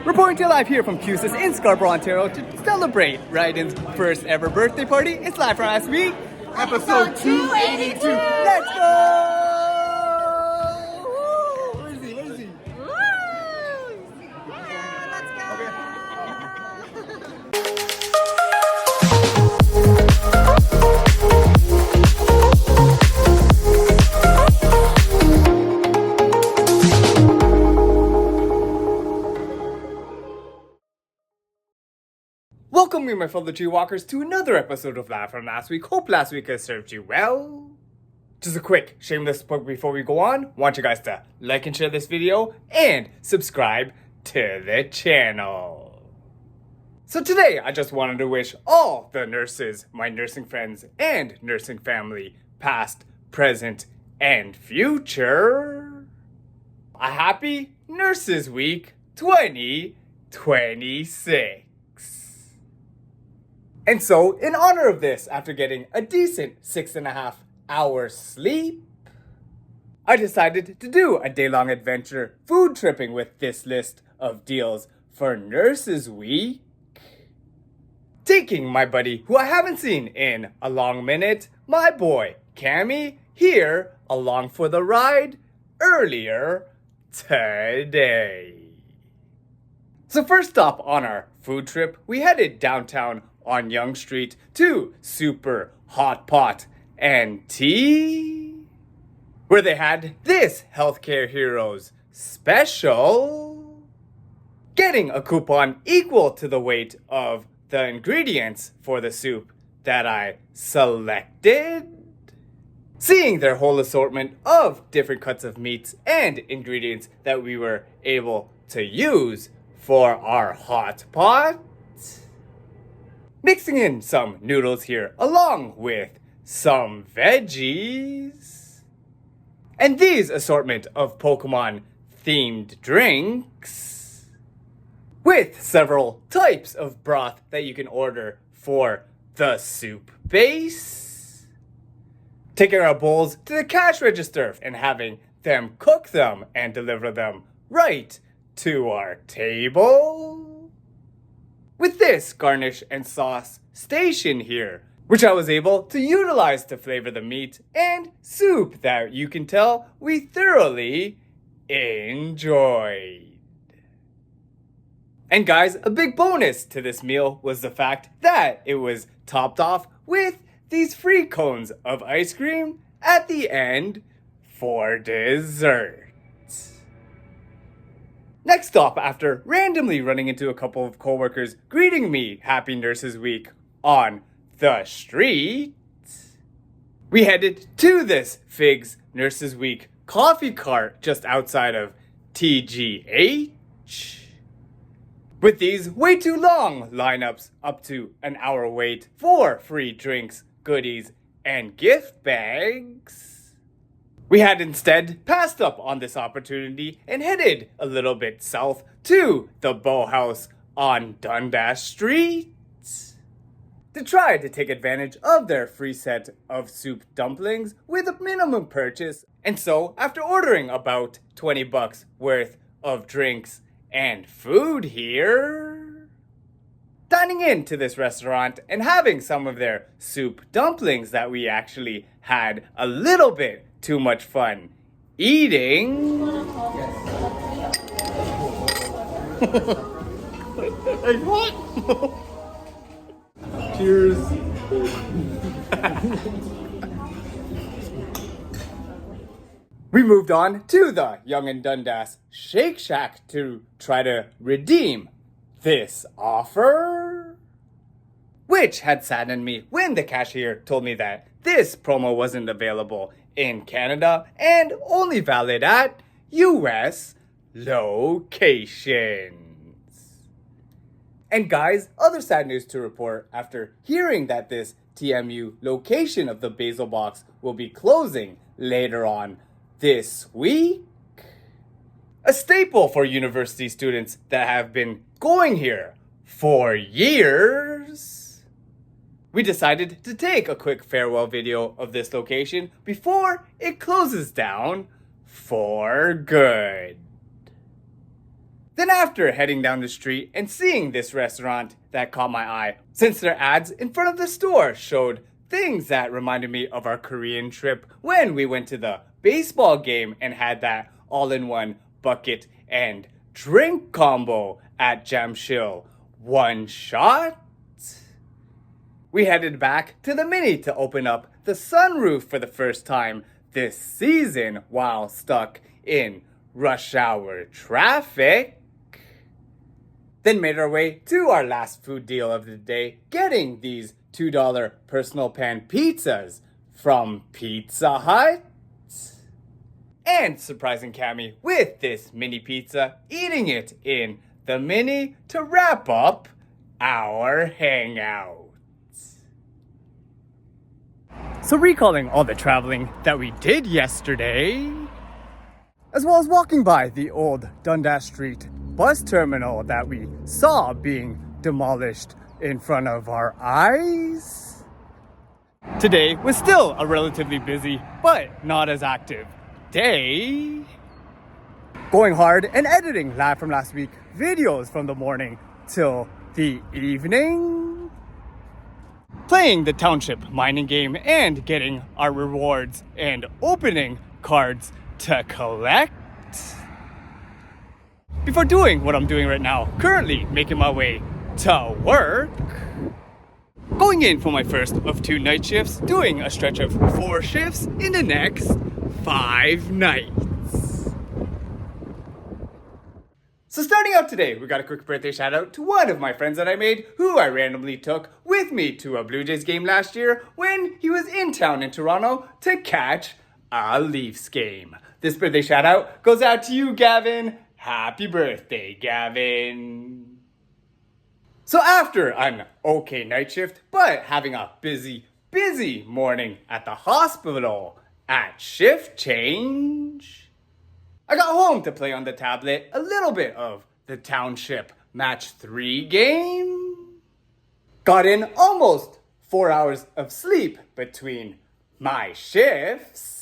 Reporting to you live here from QSIS in Scarborough, Ontario to celebrate Raiden's first ever birthday party. It's live from last week. Episode 282. Let's go! Woo! Where is he? Where is he? Woo! Yeah, let's go. Welcome, me, my fellow JayWalkers, to another episode of Live from Last Week. Hope last week has served you well. Just a quick shameless plug before we go on. Want you guys to like and share this video and subscribe to the channel. So today, I just wanted to wish all the nurses, my nursing friends, and nursing family, past, present, and future, a happy Nurses Week 2026. And so, in honor of this, after getting a decent 6.5 hours sleep, I decided to do a day-long adventure food tripping with this list of deals for Nurses Week. Taking my buddy, who I haven't seen in a long minute, my boy, Cammy, here along for the ride earlier today. So first stop on our food trip, we headed downtown on Yonge Street to Super Hot Pot and Tea, where they had this Healthcare Heroes special, getting a coupon equal to the weight of the ingredients for the soup that I selected, seeing their whole assortment of different cuts of meats and ingredients that we were able to use for our hot pot, mixing in some noodles here along with some veggies, and these assortment of Pokemon themed drinks with several types of broth that you can order for the soup base, taking our bowls to the cash register and having them cook them and deliver them right to our table, with this garnish and sauce station here, which I was able to utilize to flavor the meat and soup that you can tell we thoroughly enjoyed. And guys, a big bonus to this meal was the fact that it was topped off with these free cones of ice cream at the end for dessert. Next stop, after randomly running into a couple of coworkers greeting me Happy Nurses Week on the street, we headed to this Figs Nurses Week coffee cart just outside of TGH, with these way too long lineups, up to an hour wait for free drinks, goodies, and gift bags. We had instead passed up on this opportunity and headed a little bit south to the Bow House on Dundas Street to try to take advantage of their free set of soup dumplings with a minimum purchase. And so, after ordering about $20 worth of drinks and food here, dining into this restaurant and having some of their soup dumplings that we actually had a little bit too much fun eating. Hey, what? Cheers. We moved on to the Yonge and Dundas Shake Shack to try to redeem this offer, which had saddened me when the cashier told me that this promo wasn't available in Canada and only valid at US locations. And guys, other sad news to report after hearing that this TMU location of the Basil Box will be closing later on this week. A staple for university students that have been going here for years. We decided to take a quick farewell video of this location before it closes down for good. Then after heading down the street and seeing this restaurant that caught my eye, since their ads in front of the store showed things that reminded me of our Korean trip when we went to the baseball game and had that all-in-one bucket and drink combo at Jamshil. One shot? We headed back to the Mini to open up the sunroof for the first time this season while stuck in rush hour traffic. Then made our way to our last food deal of the day, getting these $2 personal pan pizzas from Pizza Hut. And surprising Cammy with this mini pizza, eating it in the Mini to wrap up our hangout. So recalling all the traveling that we did yesterday, as well as walking by the old Dundas Street bus terminal that we saw being demolished in front of our eyes, today was still a relatively busy but not as active day. Going hard and editing live from last week videos from the morning till the evening. Playing the Township mining game and getting our rewards and opening cards to collect. Before doing what I'm doing right now, currently making my way to work. Going in for my first of 2 night shifts, doing a stretch of 4 shifts in the next 5 nights. So starting out today, we got a quick birthday shout out to one of my friends that I made, who I randomly took with me to a Blue Jays game last year when he was in town in Toronto to catch a Leafs game. This birthday shout out goes out to you, Gavin. Happy birthday, Gavin. So after an okay night shift, but having a busy morning at the hospital at shift change, I got home to play on the tablet a little bit of the Township Match 3 game. Got in almost 4 hours of sleep between my shifts.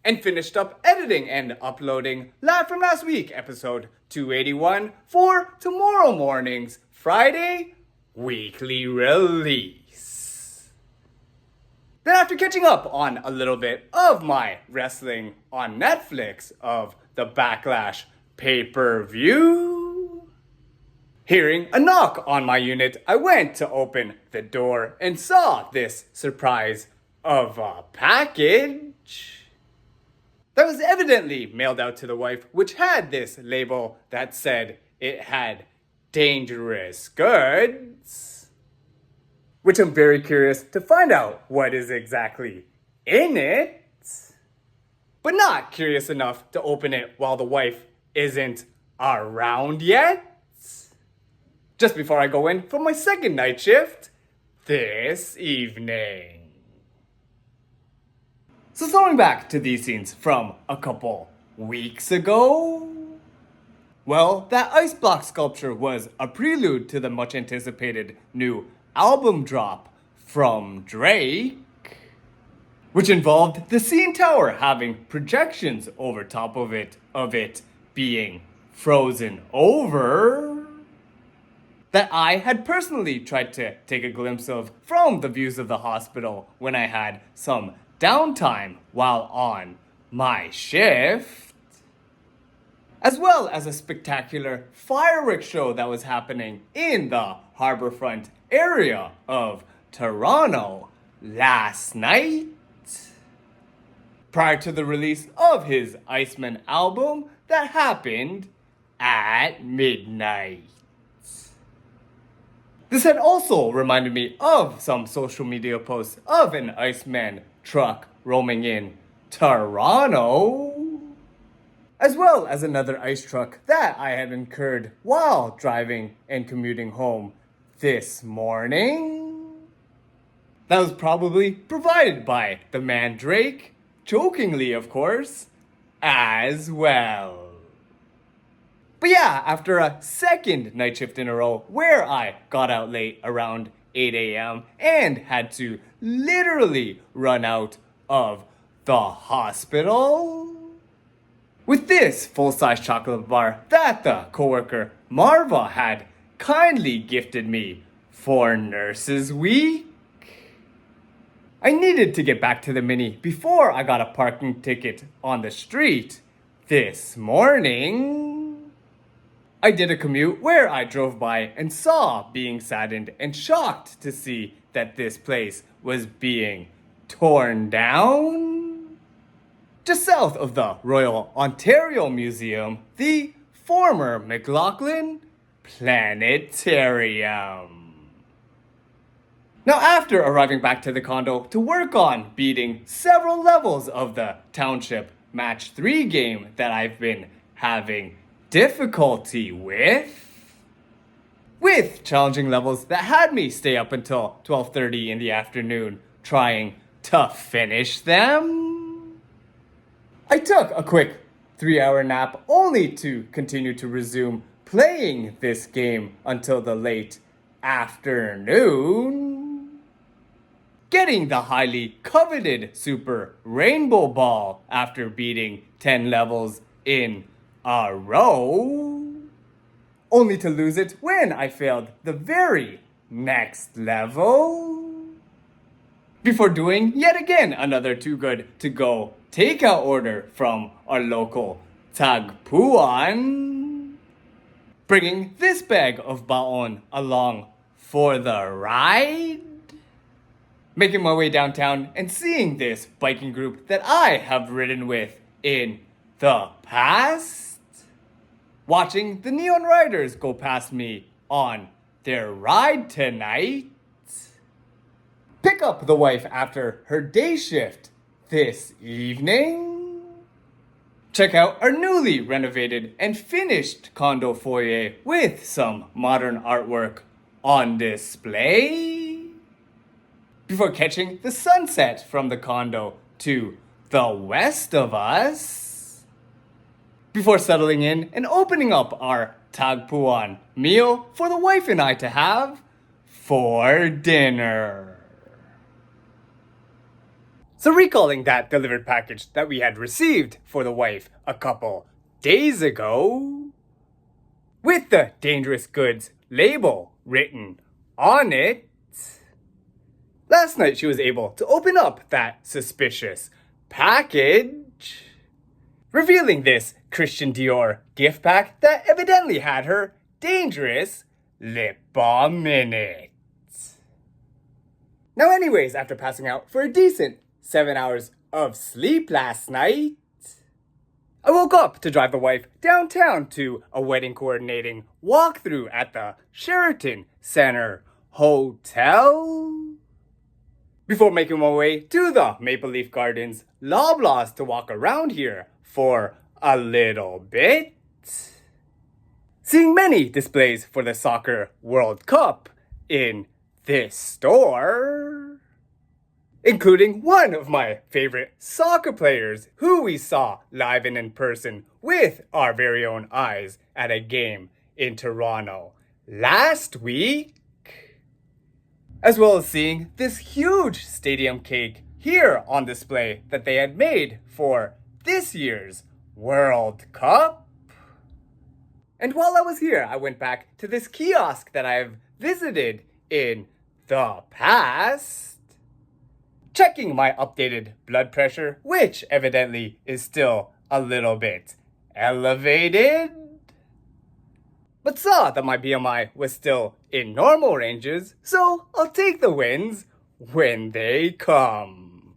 And finished up editing and uploading live from last week, episode 281, for tomorrow morning's Friday weekly release. Then after catching up on a little bit of my wrestling on Netflix of the Backlash pay-per-view, hearing a knock on my unit, I went to open the door and saw this surprise of a package that was evidently mailed out to the wife, which had this label that said it had dangerous goods. Which I'm very curious to find out what is exactly in it. But not curious enough to open it while the wife isn't around yet. Just before I go in for my second night shift this evening. So throwing back to these scenes from a couple weeks ago, well, that ice block sculpture was a prelude to the much anticipated new album drop from Drake, which involved the CN Tower having projections over top of it being frozen over, that I had personally tried to take a glimpse of from the views of the hospital when I had some downtime while on my shift, as well as a spectacular fireworks show that was happening in the harborfront area of Toronto last night, prior to the release of his Iceman album that happened at midnight. This had also reminded me of some social media posts of an Iceman truck roaming in Toronto, as well as another ice truck that I had incurred while driving and commuting home this morning. That was probably provided by the man Drake, jokingly of course, as well. But yeah, after a second night shift in a row where I got out late around 8 a.m. and had to literally run out of the hospital, with this full-size chocolate bar that the coworker Marva had kindly gifted me for Nurses Week. I needed to get back to the Mini before I got a parking ticket on the street this morning. I did a commute where I drove by and saw being saddened and shocked to see that this place was being torn down. Just south of the Royal Ontario Museum, the former McLaughlin Planetarium. Now, after arriving back to the condo to work on beating several levels of the Township Match 3 game that I've been having difficulty with challenging levels that had me stay up until 12:30 in the afternoon trying to finish them, I took a quick 3-hour nap only to continue to resume playing this game until the late afternoon, getting the highly coveted Super Rainbow Ball after beating 10 levels in a row, only to lose it when I failed the very next level, before doing yet again another Too Good To Go takeout order from our local Tagpuan, bringing this bag of baon along for the ride, making my way downtown and seeing this biking group that I have ridden with in the past, watching the Neon Riders go past me on their ride tonight, pick up the wife after her day shift this evening, check out our newly renovated and finished condo foyer with some modern artwork on display, before catching the sunset from the condo to the west of us, before settling in and opening up our Tagpuan meal for the wife and I to have for dinner. So recalling that delivered package that we had received for the wife a couple days ago, with the dangerous goods label written on it, last night she was able to open up that suspicious package, revealing this Christian Dior gift pack that evidently had her dangerous lip balm in it. Now anyways, after passing out for a decent 7 hours of sleep last night, I woke up to drive the wife downtown to a wedding coordinating walkthrough at the Sheraton Center Hotel, before making my way to the Maple Leaf Gardens Loblaws to walk around here for a little bit, seeing many displays for the Soccer World Cup in this store, including one of my favorite soccer players who we saw live and in person with our very own eyes at a game in Toronto last week, as well as seeing this huge stadium cake here on display that they had made for this year's World Cup. And while I was here, I went back to this kiosk that I've visited in the past, checking my updated blood pressure, which evidently is still a little bit elevated, but saw that my BMI was still in normal ranges, so I'll take the wins when they come.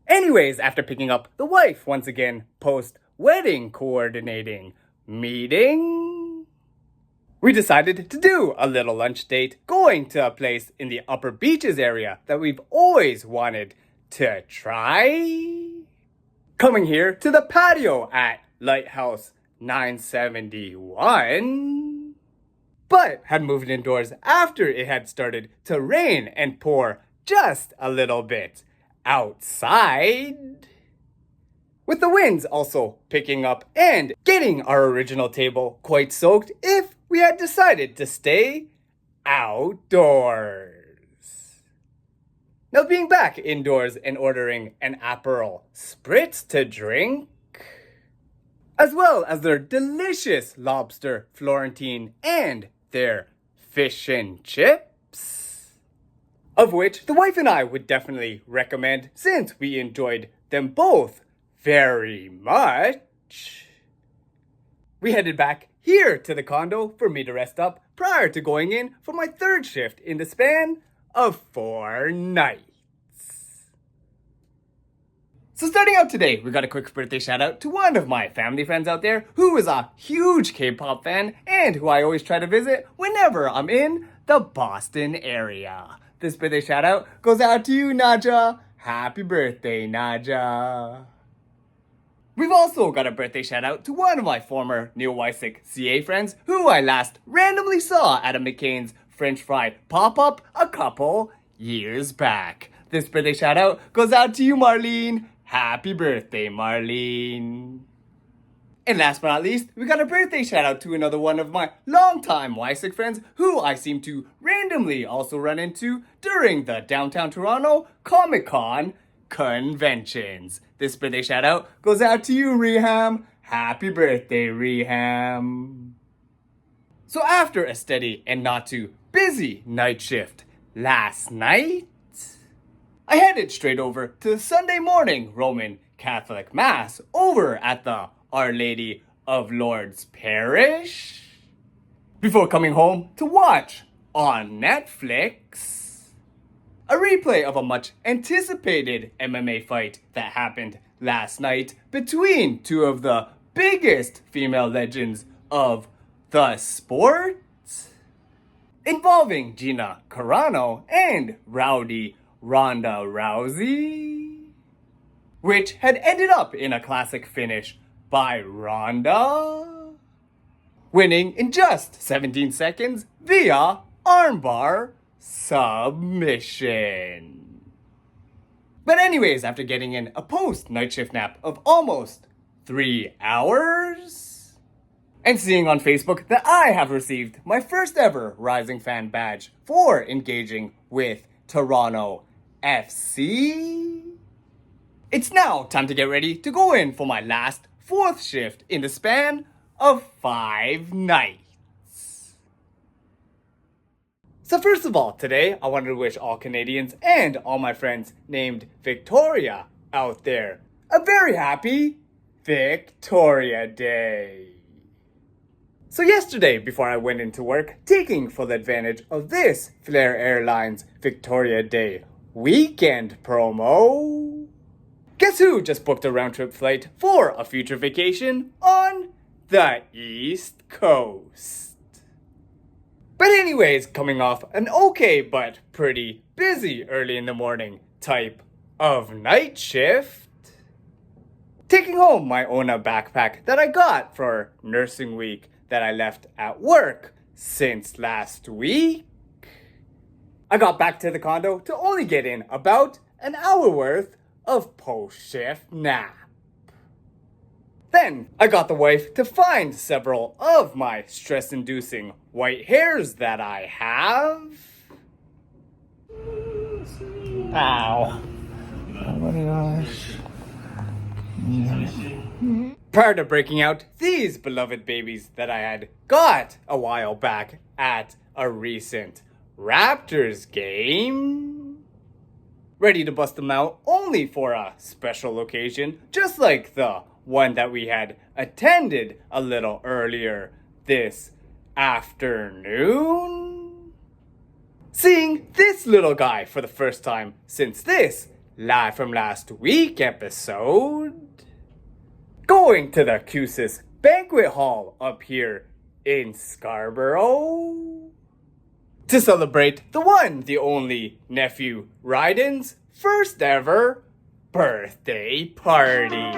Anyways, after picking up the wife once again post-wedding coordinating meeting, we decided to do a little lunch date, going to a place in the Upper Beaches area that we've always wanted to try. Coming here to the patio at Lighthouse 971, but had moved indoors after it had started to rain and pour just a little bit outside, with the winds also picking up and getting our original table quite soaked if we had decided to stay outdoors. Now, being back indoors and ordering an Aperol Spritz to drink, as well as their delicious lobster Florentine and their fish and chips, of which the wife and I would definitely recommend since we enjoyed them both very much. We headed back here to the condo for me to rest up prior to going in for my third shift in the span of 4 nights. So starting out today, we got a quick birthday shout out to one of my family friends out there who is a huge K-pop fan and who I always try to visit whenever I'm in the Boston area. This birthday shout out goes out to you, Naja. Happy birthday, Naja. We've also got a birthday shout out to one of my former Neil Wysick CA friends who I last randomly saw at a McCain's French fry pop-up a couple years back. This birthday shout out goes out to you, Marlene. Happy birthday, Marlene. And last but not least, we got a birthday shout out to another one of my longtime Wysick friends who I seem to randomly also run into during the downtown Toronto Comic-Con conventions. This birthday shout out goes out to you, Reham. Happy birthday, Reham. So after a steady and not too busy night shift last night, I headed straight over to the Sunday morning Roman Catholic Mass over at the Our Lady of Lourdes Parish before coming home to watch on Netflix a replay of a much anticipated MMA fight that happened last night between two of the biggest female legends of the sport, involving Gina Carano and Rowdy Ronda Rousey, which had ended up in a classic finish by Ronda, winning in just 17 seconds via armbar submission. But anyways, after getting in a post-night shift nap of almost 3 hours, and seeing on Facebook that I have received my first ever Rising Fan badge for engaging with Toronto FC, it's now time to get ready to go in for my last 4th shift in the span of 5 nights. So first of all, today I wanted to wish all Canadians and all my friends named Victoria out there a very happy Victoria Day. So yesterday, before I went into work, taking full advantage of this Flair Airlines Victoria Day weekend promo, guess who just booked a round-trip flight for a future vacation on the East Coast? But anyways, coming off an okay but pretty busy early in the morning type of night shift, taking home my Ona backpack that I got for nursing week that I left at work since last week, I got back to the condo to only get in about an hour worth of post-shift nap. Then I got the wife to find several of my stress-inducing white hairs that I have. Ow. Oh my gosh. Prior to breaking out these beloved babies that I had got a while back at a recent Raptors game, ready to bust them out only for a special occasion, just like the one that we had attended a little earlier this afternoon. Seeing this little guy for the first time since this Live From Last week episode, going to the Cusis Banquet Hall up here in Scarborough to celebrate the one, the only nephew Raiden's first ever birthday party.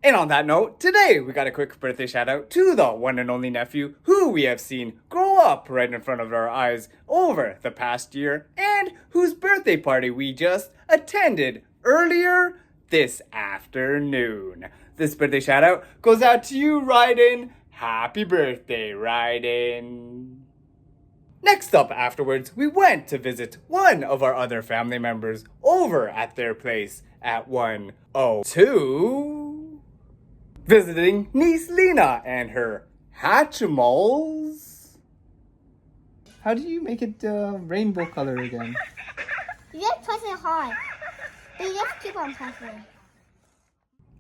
And on that note, today we got a quick birthday shout out to the one and only nephew who we have seen grow up right in front of our eyes over the past year and whose birthday party we just attended earlier this afternoon. This birthday shout out goes out to you, Raiden. Happy birthday, Raiden. Next up afterwards, we went to visit one of our other family members over at their place at 102. Visiting niece Lena and her Hatchimals. How do you make it rainbow color again? You just press it hard. You just keep on pressing.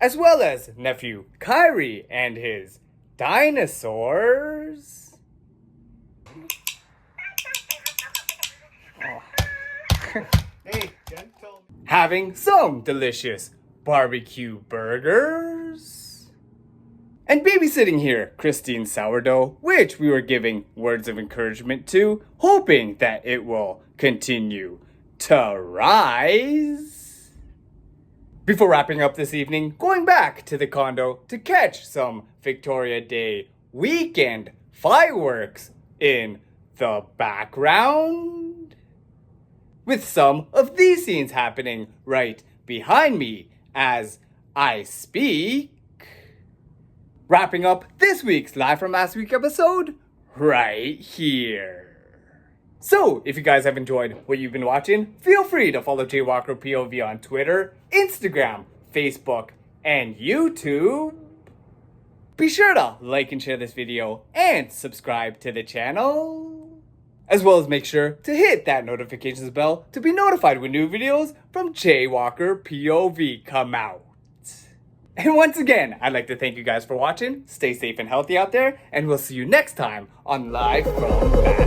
As well as nephew Kyrie and his dinosaurs. Oh. Hey, gentle. Having some delicious barbecue burgers. And babysitting here, Christine Sourdough, which we were giving words of encouragement to, hoping that it will continue to rise. Before wrapping up this evening, going back to the condo to catch some Victoria Day weekend fireworks in the background. With some of these scenes happening right behind me as I speak. Wrapping up this week's Live From Last Week episode right here. So, if you guys have enjoyed what you've been watching, feel free to follow JayWalkerPOV on Twitter, Instagram, Facebook, and YouTube. Be sure to like and share this video and subscribe to the channel. As well as make sure to hit that notifications bell to be notified when new videos from JayWalkerPOV come out. And once again, I'd like to thank you guys for watching. Stay safe and healthy out there, and we'll see you next time on Live From Last.